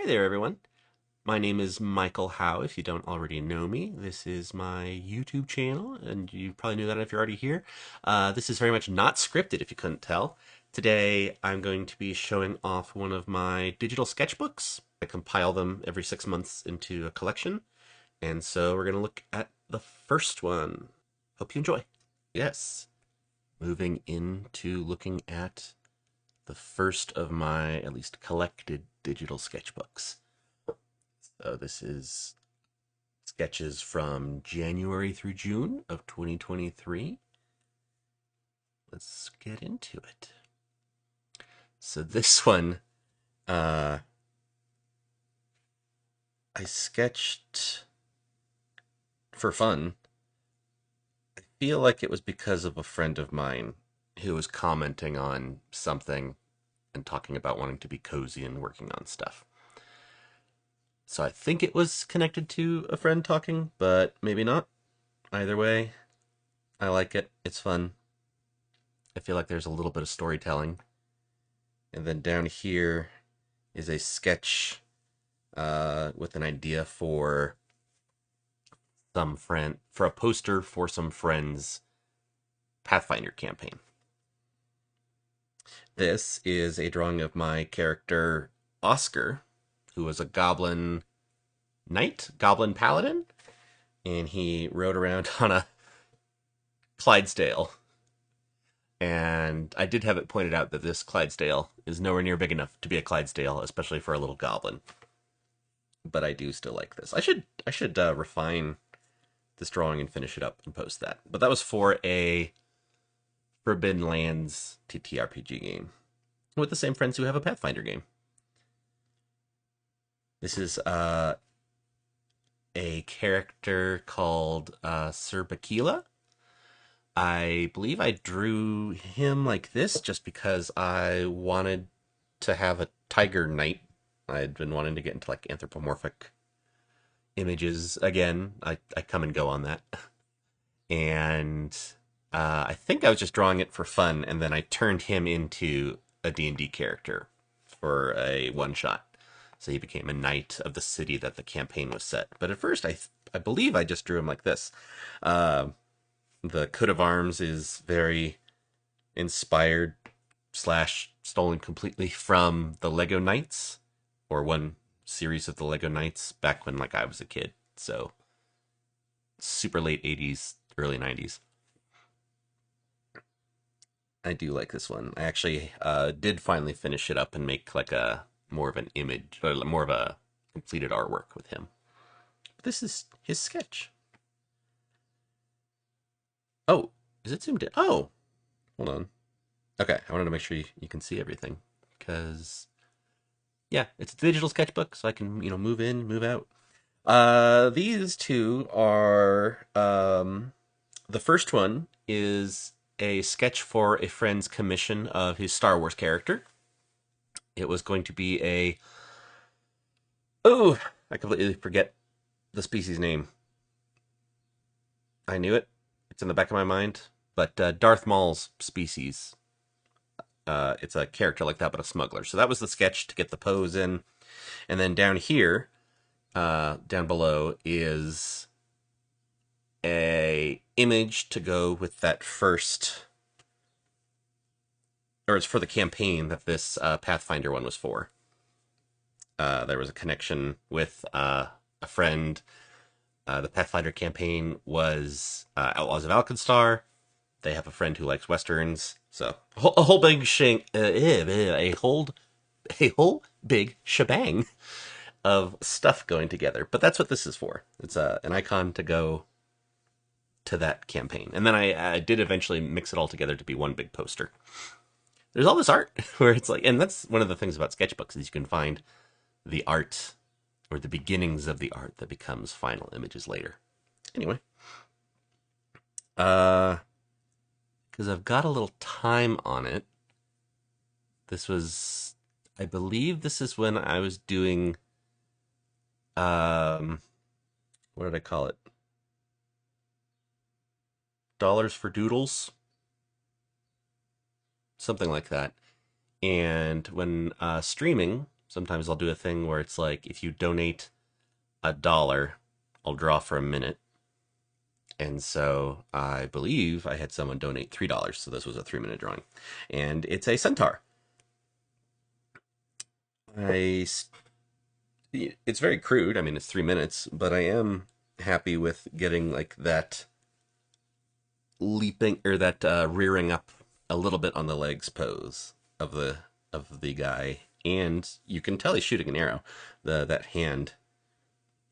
Hi there, everyone. My name is Michael Howe, if you don't already know me. This is my YouTube channel, and you probably knew that if you're already here. This is very much not scripted, if you couldn't tell. Today, I'm going to be showing off one of my digital sketchbooks. I compile them every 6 months into a collection, and so we're going to look at the first one. Hope you enjoy. Yes, moving into looking at the first of my, at least, collected digital sketchbooks. So this is sketches from January through June of 2023. Let's get into it. So this one, I sketched for fun. I feel like it was because of a friend of mine who was commenting on something and talking about wanting to be cozy and working on stuff. So I think it was connected to a friend talking, but maybe not. Either way, I like it. It's fun. I feel like there's a little bit of storytelling. And then down here is a sketch with an idea for a poster for some friends' Pathfinder campaign. This is a drawing of my character Oscar, who was a goblin knight, goblin paladin, and he rode around on a Clydesdale. And I did have it pointed out that this Clydesdale is nowhere near big enough to be a Clydesdale, especially for a little goblin. But I do still like this. I should refine this drawing and finish it up and post that. But that was for a Forbidden Lands TTRPG game with the same friends who have a Pathfinder game. This is a character called Sir Bakila. I believe I drew him like this just because I wanted to have a tiger knight. I'd been wanting to get into like anthropomorphic images again. I come and go on that. And I think I was just drawing it for fun, and then I turned him into a D&D character for a one-shot. So he became a knight of the city that the campaign was set. But at first, I believe I just drew him like this. The coat of arms is very inspired slash stolen completely from the Lego Knights, or one series of the Lego Knights back when like I was a kid. So super late 80s, early 90s. I do like this one. I actually did finally finish it up and make like a more of an image, or more of a completed artwork with him. But this is his sketch. Oh, is it zoomed in? Oh, hold on. Okay, I wanted to make sure you can see everything because yeah, it's a digital sketchbook, so I can move in, move out. These two are the first one is a sketch for a friend's commission of his Star Wars character. It was going to be I completely forget the species name. I knew it. It's in the back of my mind. But Darth Maul's species. It's a character like that, but a smuggler. So that was the sketch to get the pose in. And then down here, down below, is a image to go with that first, or it's for the campaign that this Pathfinder one was for. There was a connection with a friend. The Pathfinder campaign was Outlaws of Alkenstar. They have a friend who likes westerns, so a whole big a whole big shebang of stuff going together. But that's what this is for. It's an icon to go to that campaign, and then I did eventually mix it all together to be one big poster. There's all this art where it's like, and that's one of the things about sketchbooks is you can find the art or the beginnings of the art that becomes final images later. Anyway, because I've got a little time on it. This was, I believe this is when I was doing, what did I call it? Dollars for Doodles? Something like that. And when streaming Sometimes I'll do a thing where it's like, if you donate $1, I'll draw for a minute. And so I believe I had someone donate $3, so this was a 3-minute drawing. And it's a centaur. I it's very crude. I mean, it's 3 minutes, but I am happy with getting like that leaping or that rearing up a little bit on the legs pose of the guy, and you can tell he's shooting an arrow. The that hand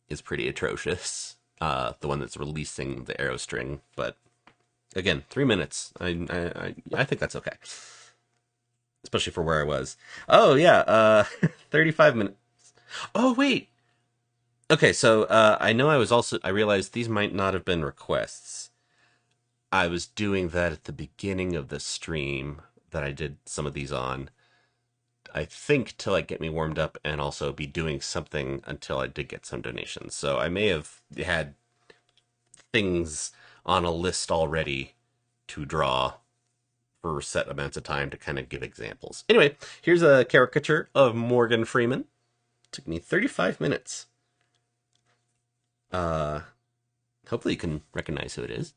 is pretty atrocious. The one that's releasing the arrow string, but again, 3 minutes. I think that's okay, especially for where I was. Oh yeah, 35 minutes. Oh wait, okay, so I know I realized these might not have been requests. I was doing that at the beginning of the stream that I did some of these on. I think to like get me warmed up and also be doing something until I did get some donations. So I may have had things on a list already to draw for set amounts of time to kind of give examples. Anyway, here's a caricature of Morgan Freeman. It took me 35 minutes. Uh, Hopefully you can recognize who it is.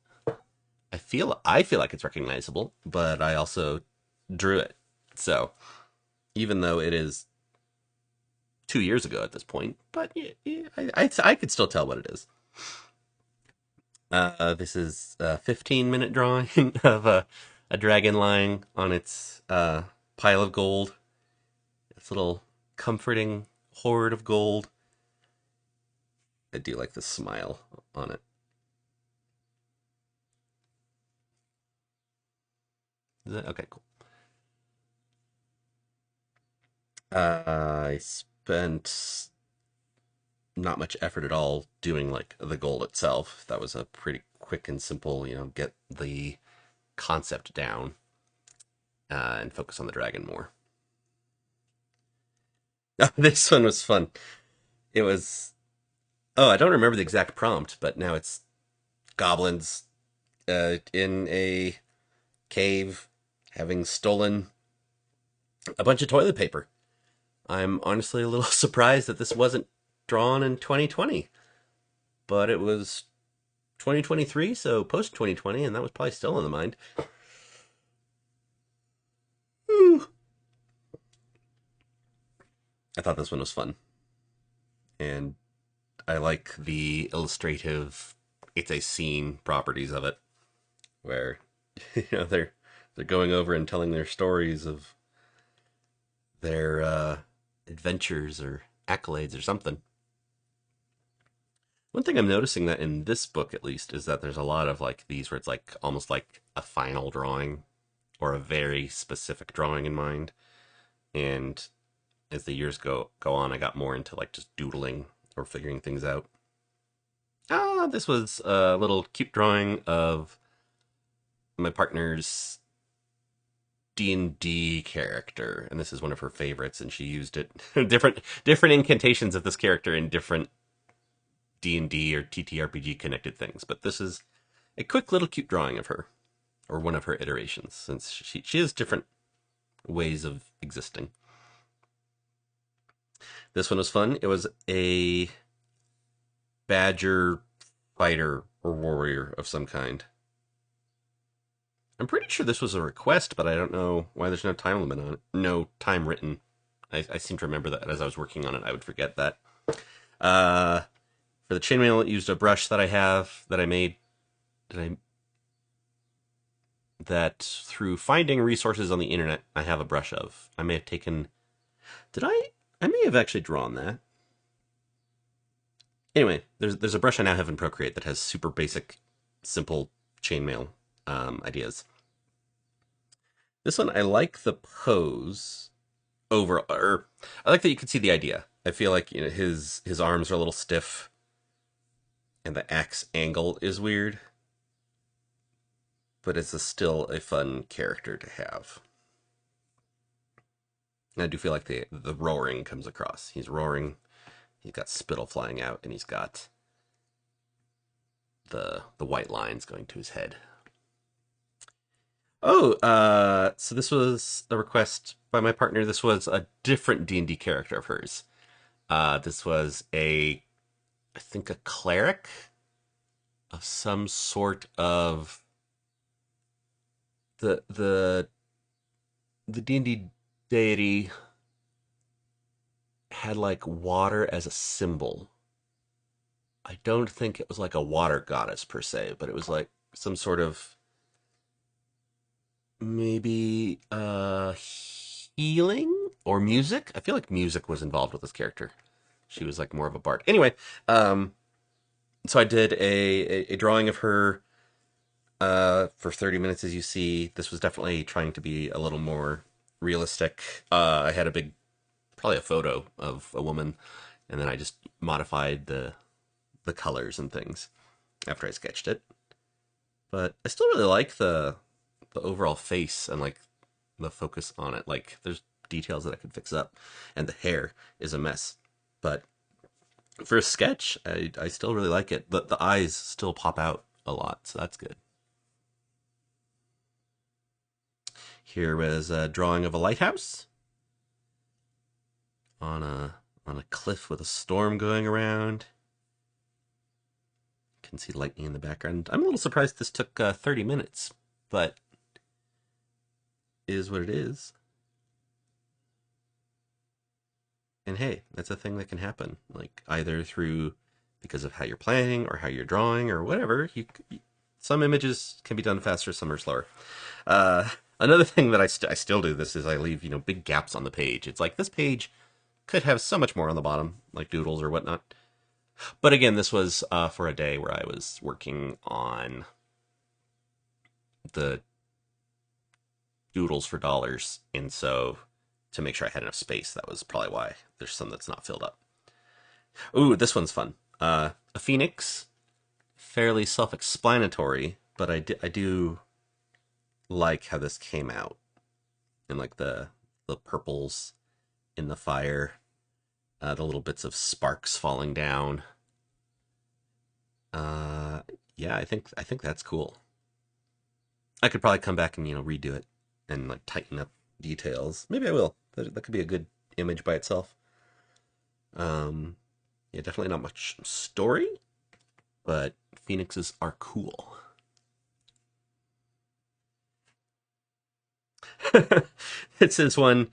I feel like it's recognizable, but I also drew it. So even though it is 2 years ago at this point, but yeah, I could still tell what it is. This is a 15-minute drawing of a dragon lying on its pile of gold. Its little comforting hoard of gold. I do like the smile on it. Is that okay? Cool. I spent not much effort at all doing like the gold itself. That was a pretty quick and simple, get the concept down and focus on the dragon more. This one was fun. It was, oh, I don't remember the exact prompt, but now it's goblins in a cave having stolen a bunch of toilet paper. I'm honestly a little surprised that this wasn't drawn in 2020, but it was 2023, so post 2020, and that was probably still in the mind. I thought this one was fun, and I like the illustrative, it's a scene properties of it, where they're going over and telling their stories of their adventures or accolades or something. One thing I'm noticing that in this book, at least, is that there's a lot of like these where it's like almost like a final drawing or a very specific drawing in mind. And as the years go on, I got more into like just doodling or figuring things out. This was a little cute drawing of my partner's D&D character, and this is one of her favorites, and she used it different incantations of this character in different D&D or TTRPG connected things. But this is a quick little cute drawing of her, or one of her iterations, since she has different ways of existing. This one was fun. It was a badger fighter or warrior of some kind. I'm pretty sure this was a request, but I don't know why there's no time limit on it. No time written. I seem to remember that as I was working on it, I would forget that. For the chainmail, it used a brush that I have that I made. That through finding resources on the internet, I have a brush of. I may have taken. Did I? I may have actually drawn that. Anyway, there's a brush I now have in Procreate that has super basic, simple chainmail ideas. This one, I like the pose over, or I like that you can see the idea. I feel like his arms are a little stiff, and the axe angle is weird, but it's still a fun character to have. And I do feel like the roaring comes across. He's roaring. He's got spittle flying out, and he's got the white lines going to his head. Oh, so this was a request by my partner. This was a different D&D character of hers. This was I think a cleric of some sort of the the D&D deity had like water as a symbol. I don't think it was like a water goddess per se, but it was like some sort of maybe healing or music. I feel like music was involved with this character. She was like more of a bard. Anyway, um, so I did a drawing of her for 30 minutes. As you see, this was definitely trying to be a little more realistic. I had a big, probably a photo of a woman, and then I just modified the colors and things after I sketched it. But I still really like the overall face and like the focus on it. Like there's details that I could fix up, and the hair is a mess. But for a sketch, I still really like it. The eyes still pop out a lot, so that's good. Here is a drawing of a lighthouse on a cliff with a storm going around. You can see lightning in the background. I'm a little surprised this took 30 minutes, but is what it is. And hey, that's a thing that can happen. Like either through because of how you're planning or how you're drawing or whatever. Some images can be done faster, some are slower. Another thing that I still do this is I leave big gaps on the page. It's like this page could have so much more on the bottom, like doodles or whatnot. But again, this was for a day where I was working on the doodles for dollars, and so to make sure I had enough space, that was probably why there's some that's not filled up. Ooh, this one's fun. A phoenix, fairly self-explanatory, but I do like how this came out, and like the purples in the fire, the little bits of sparks falling down. Uh, yeah, I think that's cool. I could probably come back and redo it and like tighten up details. Maybe I will. That could be a good image by itself. Um, yeah, definitely not much story, but phoenixes are cool. It says one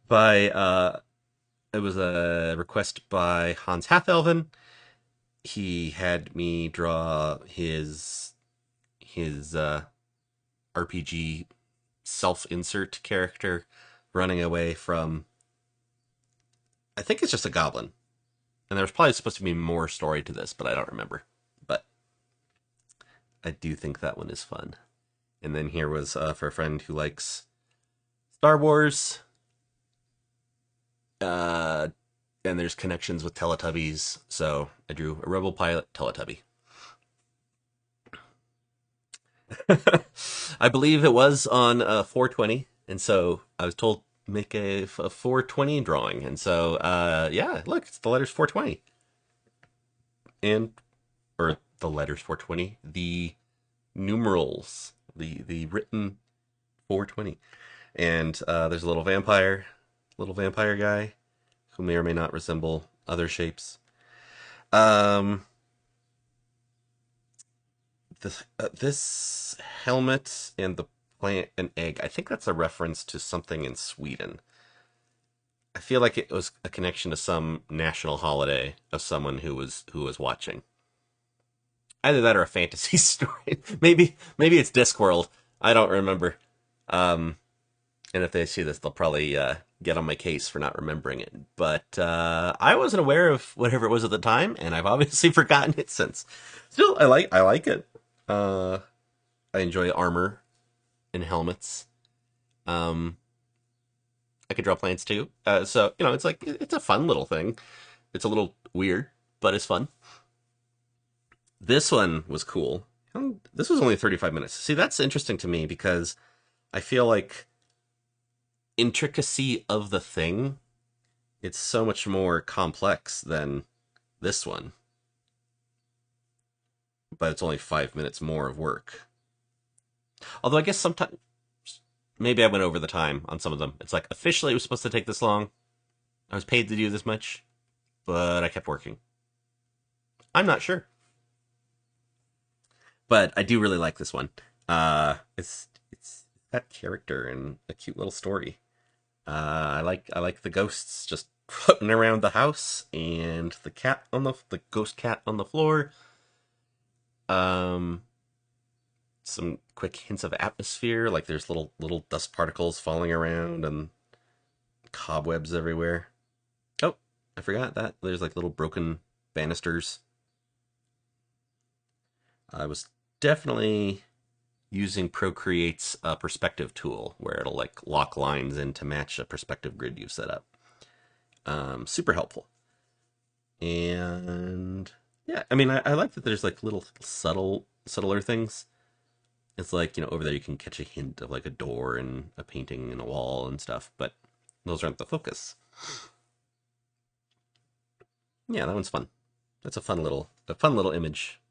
by it was a request by Hans Halfelven. He had me draw his RPG self-insert character running away from, I think it's just a goblin. And there's probably supposed to be more story to this, but I don't remember. But I do think that one is fun. And then here was for a friend who likes Star Wars. Uh, and there's connections with Teletubbies, so I drew a Rebel pilot Teletubby. I believe it was on 420, and so I was told make a 420 drawing, and so yeah, look, it's the letters 420, and or the letters 420, the numerals, the written 420, and there's a little vampire guy who may or may not resemble other shapes. Um, this helmet and the plant and egg, I think that's a reference to something in Sweden. I feel like it was a connection to some national holiday of someone who was watching. Either that or a fantasy story. Maybe it's Discworld. I don't remember. Um, and if they see this, they'll probably get on my case for not remembering it. But I wasn't aware of whatever it was at the time, and I've obviously forgotten it since. Still, I like it. Uh, I enjoy armor and helmets. Um, I could draw plants too. So it's like it's a fun little thing. It's a little weird, but it's fun. This one was cool. This was only 35 minutes. See, that's interesting to me because I feel like intricacy of the thing, it's so much more complex than this one, but it's only 5 minutes more of work. Although I guess sometimes maybe I went over the time on some of them. It's like officially it was supposed to take this long. I was paid to do this much, but I kept working. I'm not sure, but I do really like this one. It's that character and a cute little story. I like the ghosts just floating around the house and the ghost cat on the floor. Um, some quick hints of atmosphere, like there's little dust particles falling around and cobwebs everywhere. Oh, I forgot that there's like little broken banisters. I was definitely using Procreate's perspective tool, where it'll like lock lines in to match a perspective grid you've set up. Super helpful. And yeah, I mean, I like that there's like little subtler things. It's like, over there you can catch a hint of like a door and a painting and a wall and stuff, but those aren't the focus. Yeah, that one's fun. That's a fun little image.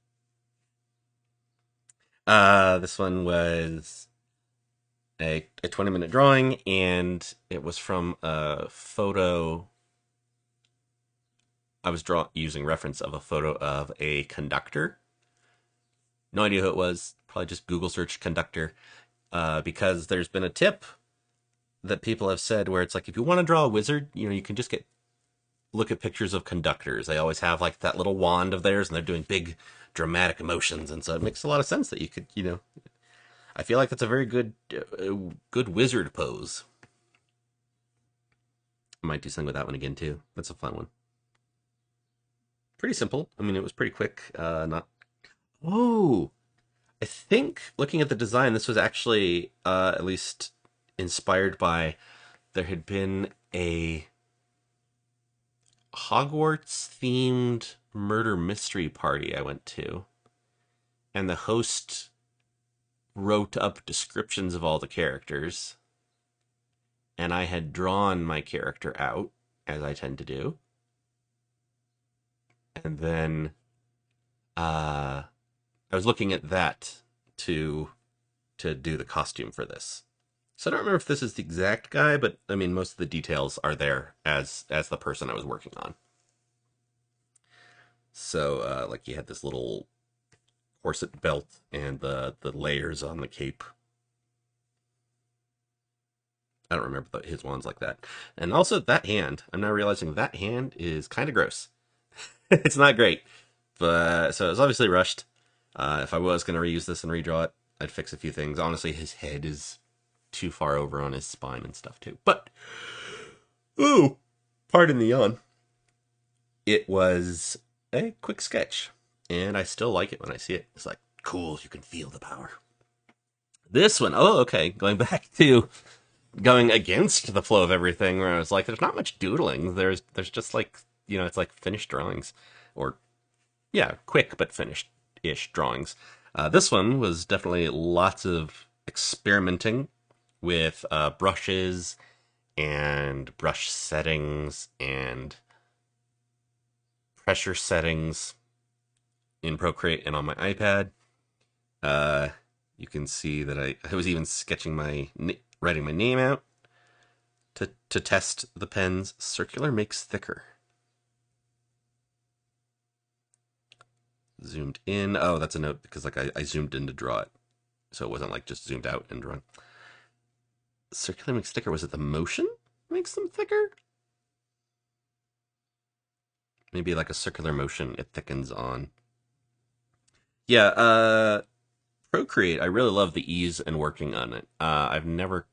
This one was a 20-minute drawing, and it was from a photo. I was using reference of a photo of a conductor. No idea who it was. Probably just Google search conductor. Because there's been a tip that people have said where it's like, if you want to draw a wizard, you can just look at pictures of conductors. They always have like that little wand of theirs, and they're doing big dramatic emotions, and so it makes a lot of sense that you could, I feel like that's a very good wizard pose. I might do something with that one again too. That's a fun one. Pretty simple. I mean, it was pretty quick. Not. Oh, I think looking at the design, this was actually at least inspired by there had been a Hogwarts themed murder mystery party I went to, and the host wrote up descriptions of all the characters, and I had drawn my character out, as I tend to do, and then I was looking at that to do the costume for this. So I don't remember if this is the exact guy, but I mean most of the details are there as the person I was working on. So like he had this little corset belt and the layers on the cape. I don't remember his ones like that. And also that hand. I'm now realizing that hand is kind of gross. It's not great, but so it was obviously rushed. If I was going to reuse this and redraw it, I'd fix a few things. Honestly, his head is too far over on his spine and stuff too. But ooh, pardon the yawn. It was a quick sketch, and I still like it when I see it. It's like cool. You can feel the power. This one, oh, okay. Going against the flow of everything, where I was like, there's not much doodling. There's just like it's like finished drawings, or yeah, quick but finished ish drawings. This one was definitely lots of experimenting with brushes and brush settings and pressure settings in Procreate and on my iPad. Uh, you can see that I was even writing my name out to test the pens. Circular makes thicker. Zoomed in. Oh, that's a note because like I zoomed in to draw it, so it wasn't like just zoomed out and drawing. Circular makes thicker. Was it the motion makes them thicker? Maybe like a circular motion, it thickens on. Yeah, Procreate, I really love the ease in working on it. I've never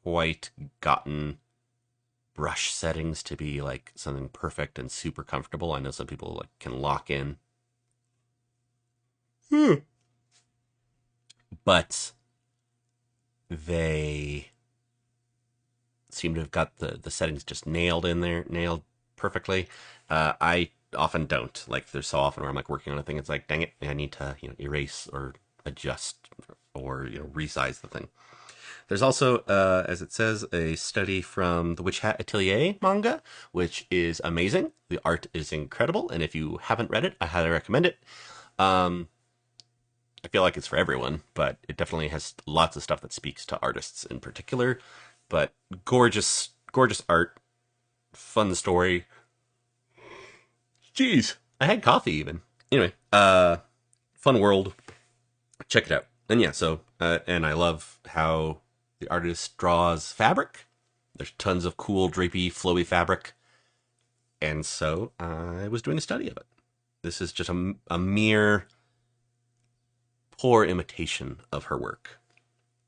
quite gotten brush settings to be like something perfect and super comfortable. I know some people like can lock in. But they seem to have got the settings just nailed in there, nailed perfectly. I often don't. Like there's so often where I'm like working on a thing, it's like, dang it, I need to erase or adjust or resize the thing. There's also, as it says, a study from the Witch Hat Atelier manga, which is amazing. The art is incredible, and if you haven't read it, I highly recommend it. I feel like it's for everyone, but it definitely has lots of stuff that speaks to artists in particular. But gorgeous, gorgeous art, fun story. Jeez, I had coffee even. Anyway, fun world. Check it out. And yeah, so and I love how the artist draws fabric. There's tons of cool drapey, flowy fabric, and so I was doing a study of it. This is just a mere poor imitation of her work.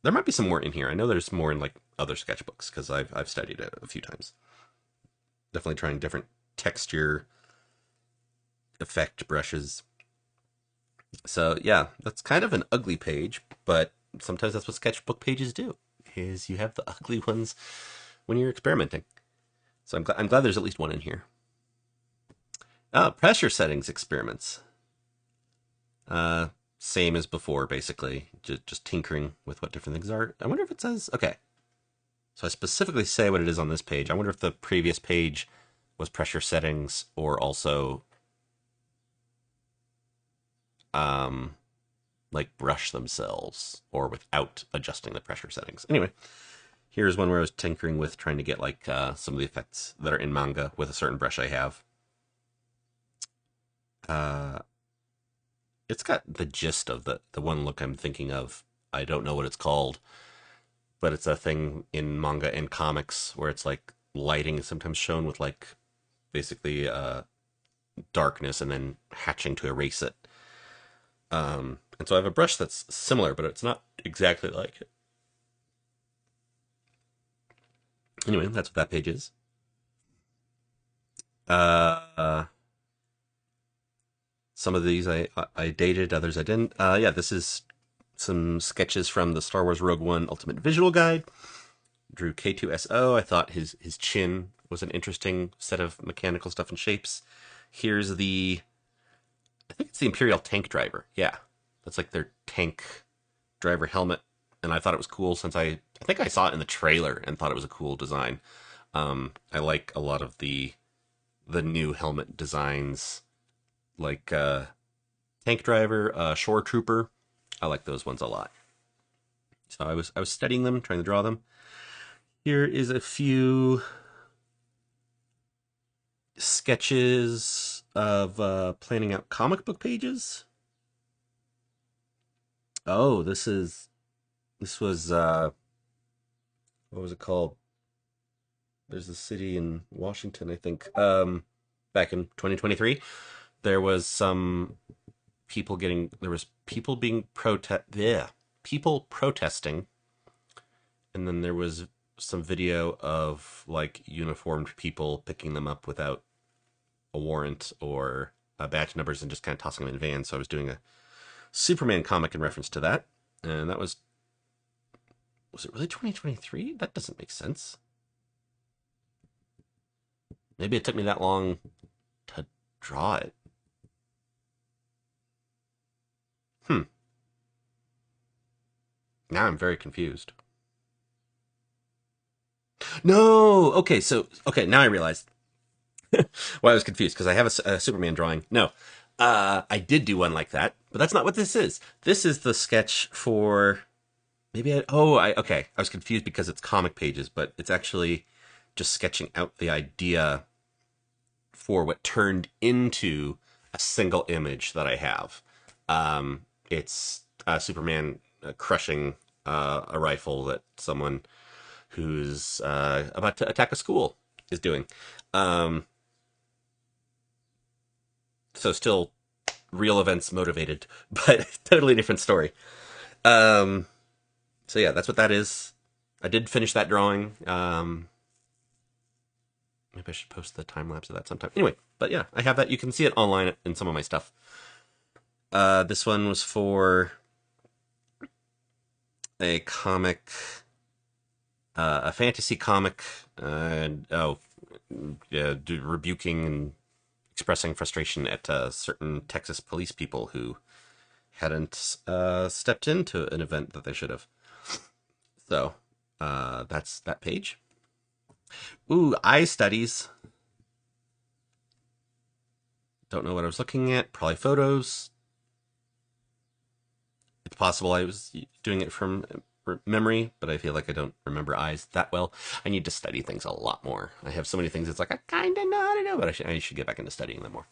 There might be some more in here. I know there's more in like other sketchbooks because I've studied it a few times. Definitely trying different texture effect brushes. So yeah, that's kind of an ugly page, but sometimes that's what sketchbook pages do. Is you have the ugly ones when you're experimenting. So I'm glad there's at least one in here. Pressure settings experiments. Same as before, basically. Just tinkering with what different things are. I wonder if it says... Okay. So I specifically say what it is on this page. I wonder if the previous page was pressure settings or also... like brush themselves or without adjusting the pressure settings. Anyway, here's one where I was tinkering with trying to get like some of the effects that are in manga with a certain brush I have. It's got the gist of the one look I'm thinking of. I don't know what it's called, but it's a thing in manga and comics where it's like lighting is sometimes shown with like basically darkness and then hatching to erase it. And so I have a brush that's similar, but it's not exactly like it. Anyway, that's what that page is. Some of these I dated, others I didn't. Yeah, this is some sketches from the Star Wars Rogue One Ultimate Visual Guide. Drew K2SO. I thought his chin was an interesting set of mechanical stuff and shapes. Here's I think it's the Imperial tank driver. Yeah, that's like their tank driver helmet, and I thought it was cool since I think I saw it in the trailer and thought it was a cool design. I like a lot of the new helmet designs, like tank driver, shore trooper. I like those ones a lot. So I was studying them, trying to draw them. Here is a few sketches of planning out comic book pages. Oh, this was what was it called? There's a city in Washington, I think. Back in 2023, there was some there was people being people protesting, and then there was some video of like uniformed people picking them up without a warrant or badge numbers and just kind of tossing them in vans. So I was doing a Superman comic in reference to that, and that was it really 2023? That doesn't make sense. Maybe it took me that long to draw it. Now I'm very confused. No. Okay. So now I realize why I was confused because I have a Superman drawing. No, I did do one like that, but that's not what this is. This is the sketch for maybe okay. I was confused because it's comic pages, but it's actually just sketching out the idea for what turned into a single image that I have. It's Superman crushing a rifle that someone who's about to attack a school is doing. So still real events motivated, but totally different story. So yeah, that's what that is. I did finish that drawing. Maybe I should post the time lapse of that sometime. Anyway, but yeah, I have that. You can see it online in some of my stuff. This one was for a comic, a fantasy comic. Rebuking and expressing frustration at certain Texas police people who hadn't stepped into an event that they should have. So that's that page. Ooh, eye studies. Don't know what I was looking at. Probably photos. possible I was doing it from memory, but I feel like I don't remember eyes that well. I need to study things a lot more. I have so many things. It's like I kind of know how to do, but I should get back into studying them more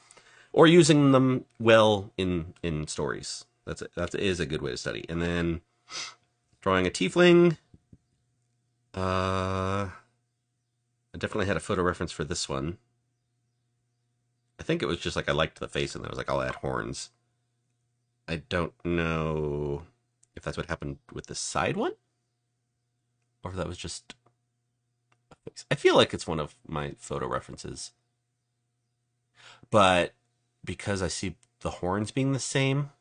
or using them well in stories. That is a good way to study. And then drawing a tiefling. I definitely had a photo reference for this one. I think it was just like I liked the face, and then I was like, I'll add horns. I don't know if that's what happened with the side one, or if that was just a face. I feel like it's one of my photo references, but because I see the horns being the same,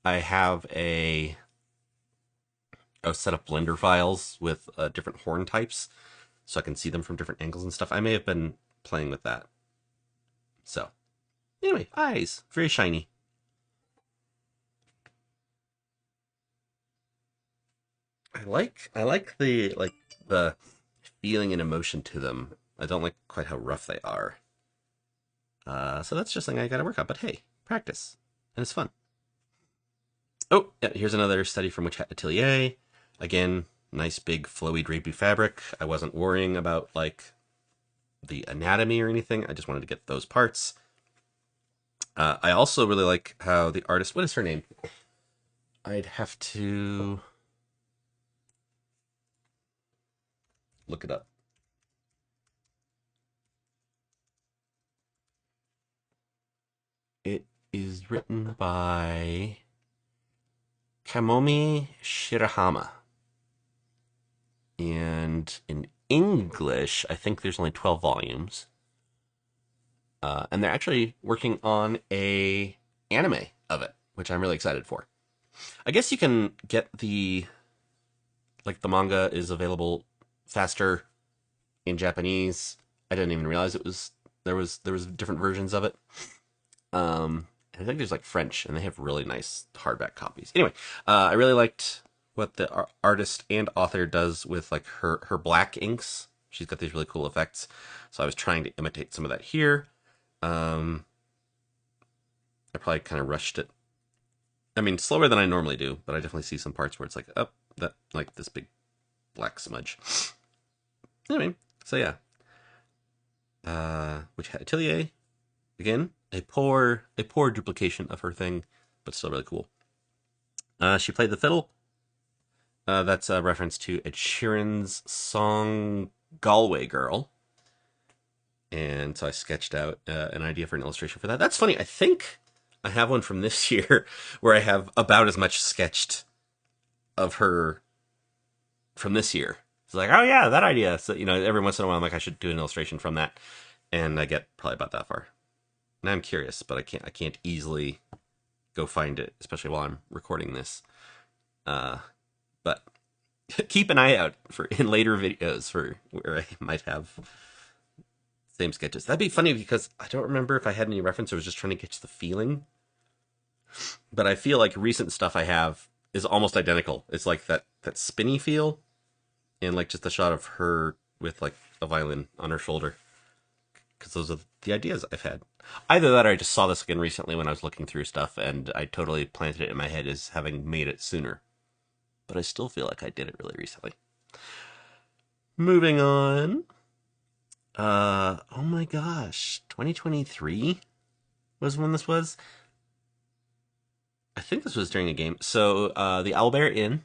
I have a set of Blender files with different horn types, so I can see them from different angles and stuff. I may have been playing with that. So, anyway, eyes, very shiny. I like the feeling and emotion to them. I don't like quite how rough they are. So that's just something I gotta work on. But hey, practice, and it's fun. Oh, yeah, here's another study from Witch Hat Atelier. Again, nice big flowy drapey fabric. I wasn't worrying about like the anatomy or anything. I just wanted to get those parts. I also really like how the artist, what is her name? I'd have to look it up. It is written by Kamomi Shirahama. And in English, I think there's only 12 volumes. And they're actually working on a anime of it, which I'm really excited for. I guess you can get the manga is available faster in Japanese. I didn't even realize there was different versions of it. I think there's like French, and they have really nice hardback copies. Anyway, I really liked what the artist and author does with like her black inks. She's got these really cool effects. So I was trying to imitate some of that here. I probably kind of rushed it. I mean, slower than I normally do, but I definitely see some parts where it's like, oh, that like this big black smudge. Anyway, so yeah. Witch Hat Atelier, again, a poor duplication of her thing, but still really cool. She played the fiddle. That's a reference to Ed Sheeran's song Galway Girl. And so I sketched out an idea for an illustration for that. That's funny. I think I have one from this year where I have about as much sketched of her from this year. It's like, oh yeah, that idea. So, every once in a while I'm like, I should do an illustration from that. And I get probably about that far. Now I'm curious, but I can't easily go find it, especially while I'm recording this. But keep an eye out for in later videos for where I might have same sketches. That'd be funny because I don't remember if I had any reference or was just trying to catch the feeling. But I feel like recent stuff I have is almost identical. It's like that spinny feel and like just a shot of her with like a violin on her shoulder. Because those are the ideas I've had. Either that or I just saw this again recently when I was looking through stuff and I totally planted it in my head as having made it sooner. But I still feel like I did it really recently. Moving on. Oh my gosh. 2023 was when this was. I think this was during a game. So, the Owlbear Inn,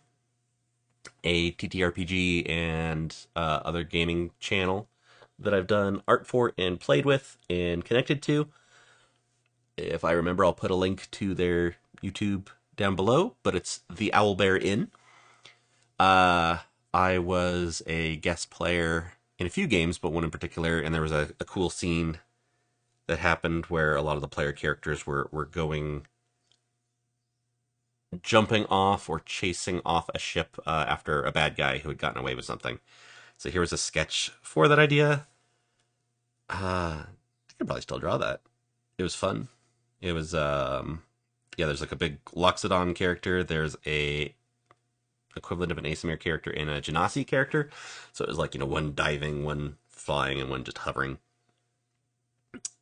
a TTRPG and other gaming channel that I've done art for and played with and connected to. If I remember, I'll put a link to their YouTube down below, but it's the Owlbear Inn. I was a guest player in a few games, but one in particular, and there was a cool scene that happened where a lot of the player characters were jumping off or chasing off a ship after a bad guy who had gotten away with something. So here was a sketch for that idea. I could probably still draw that. It was fun. It was, there's like a big Loxodon character. There's a equivalent of an Asymir character and a Genasi character. So it was like, one diving, one flying, and one just hovering.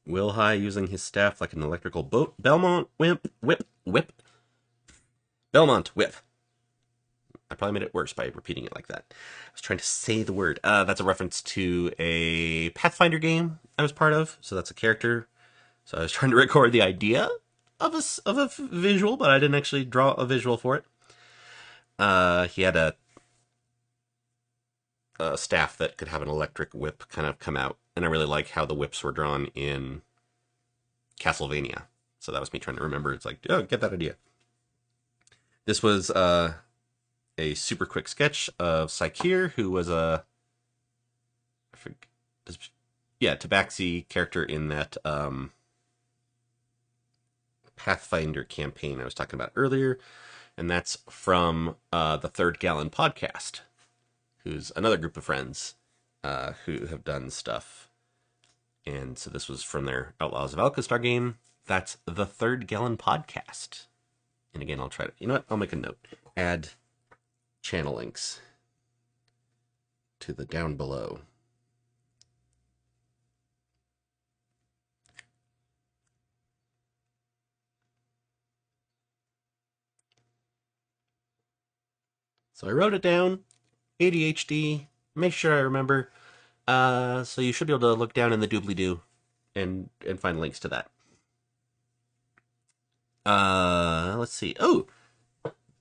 Will High using his staff like an electrical boat. Belmont whip. Belmont whip. probably made it worse by repeating it like that. I was trying to say the word. That's a reference to a Pathfinder game I was part of. So that's a character. So I was trying to record the idea of a visual, but I didn't actually draw a visual for it. He had a staff that could have an electric whip kind of come out, and I really like how the whips were drawn in Castlevania. So that was me trying to remember. It's like, oh, get that idea. This was a super quick sketch of Saikir, who was Tabaxi character in that Pathfinder campaign I was talking about earlier, and that's from the Third Gallon podcast, who's another group of friends who have done stuff. And so this was from their Outlaws of Alcastar game. That's the Third Gallon podcast. And again, I'll try to, you know what? I'll make a note. Add channel links to the down below. So I wrote it down. ADHD. Make sure I remember. So you should be able to look down in the doobly-doo and find links to that. Let's see. Oh,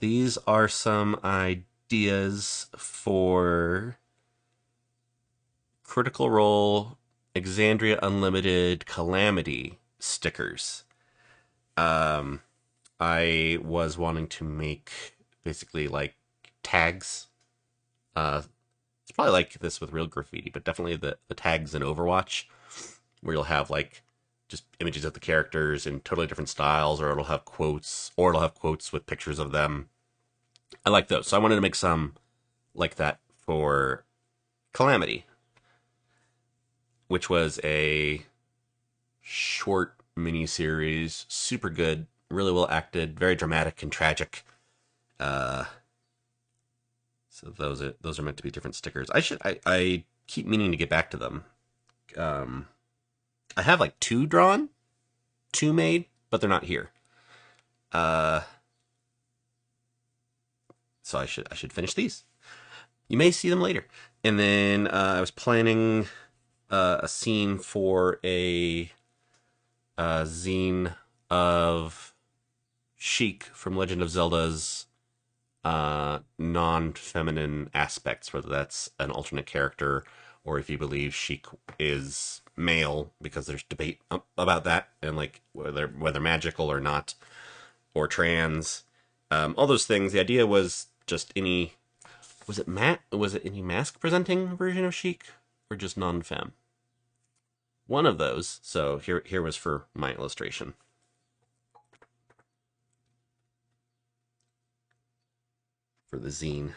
these are some ideas for Critical Role, Exandria Unlimited, Calamity stickers. I was wanting to make basically like tags. It's probably like this with real graffiti, but definitely the tags in Overwatch, where you'll have like just images of the characters in totally different styles, or it'll have quotes, with pictures of them. I like those. So I wanted to make some like that for Calamity, which was a short miniseries, super good, really well acted, very dramatic and tragic. So those are meant to be different stickers. I keep meaning to get back to them. I have like two made, but they're not here. So I should finish these. You may see them later. And then I was planning a scene for a zine of Sheik from Legend of Zelda's non-feminine aspects, whether that's an alternate character or if you believe Sheik is male, because there's debate about that, and like whether magical or not, or trans, all those things. The idea was just any, was it any mask presenting version of Sheik or just non-femme? One of those. So here was for my illustration. For the zine.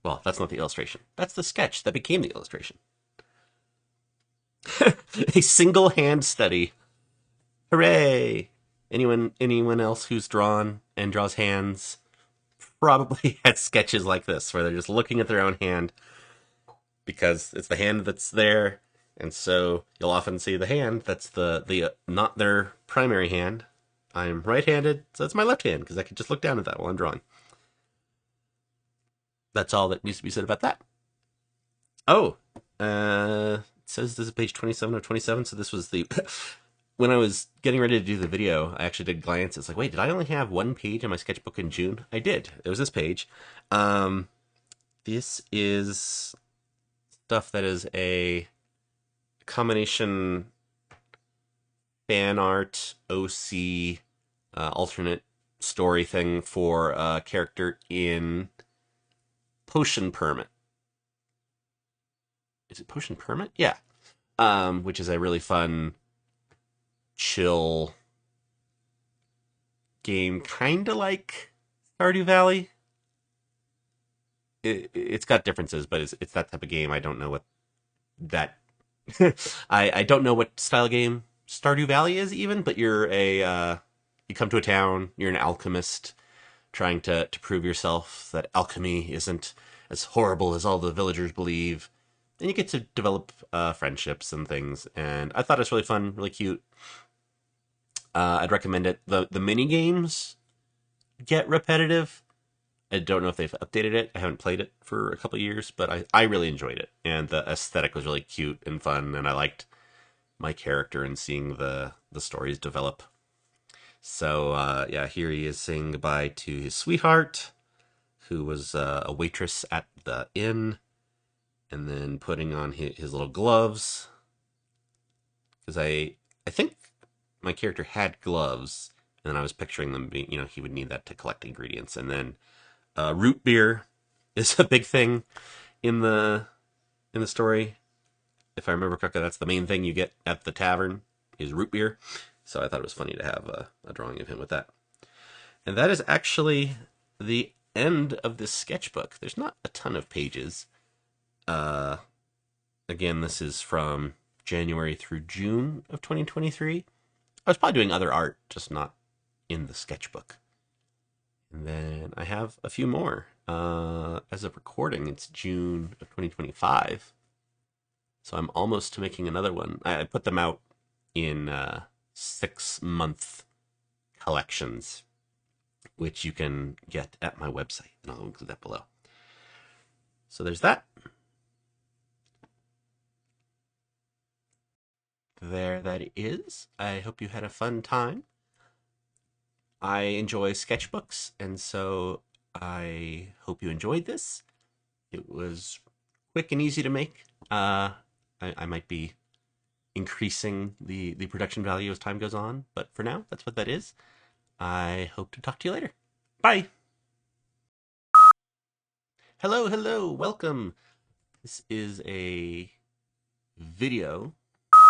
Well, that's not the illustration. That's the sketch that became the illustration. A single hand study. Hooray! Anyone else who's drawn and draws hands probably had sketches like this, where they're just looking at their own hand because it's the hand that's there, and so you'll often see the hand that's the not their primary hand. I'm right-handed, so it's my left hand, because I can just look down at that while I'm drawing. That's all that needs to be said about that. Oh, it says this is page 27 of 27, so this was the... When I was getting ready to do the video, I actually did glance. It's like, wait, did I only have one page in my sketchbook in June? I did. It was this page. This is stuff that is a combination fan art, OC, alternate story thing for a character in Potion Permit. Is it Potion Permit? Yeah. Which is a really fun, chill game, kind of like Stardew Valley. It's got differences, but it's that type of game. I don't know what that... I don't know what style game Stardew Valley is even, but you're you come to a town, you're an alchemist trying to prove yourself that alchemy isn't as horrible as all the villagers believe. And you get to develop friendships and things. And I thought it was really fun, really cute. I'd recommend it. The mini games get repetitive. I don't know if they've updated it. I haven't played it for a couple of years, but I really enjoyed it. And the aesthetic was really cute and fun, and I liked my character and seeing the stories develop. So yeah, here he is saying goodbye to his sweetheart, who was a waitress at the inn, and then putting on his little gloves. Because I think my character had gloves, and then I was picturing them being, he would need that to collect ingredients. And then root beer is a big thing in the story. If I remember correctly, that's the main thing you get at the tavern is root beer. So I thought it was funny to have a drawing of him with that. And that is actually the end of this sketchbook. There's not a ton of pages. Again, this is from January through June of 2023. I was probably doing other art, just not in the sketchbook. And then I have a few more. As of recording, it's June of 2025. So I'm almost to making another one. I put them out in 6-month collections, which you can get at my website, and I'll include that below. So there's that. There that is. I hope you had a fun time. I enjoy sketchbooks, and so I hope you enjoyed this. It was quick and easy to make. I might be increasing the production value as time goes on, but for now, that's what that is. I hope to talk to you later. Bye! Hello, welcome! This is a video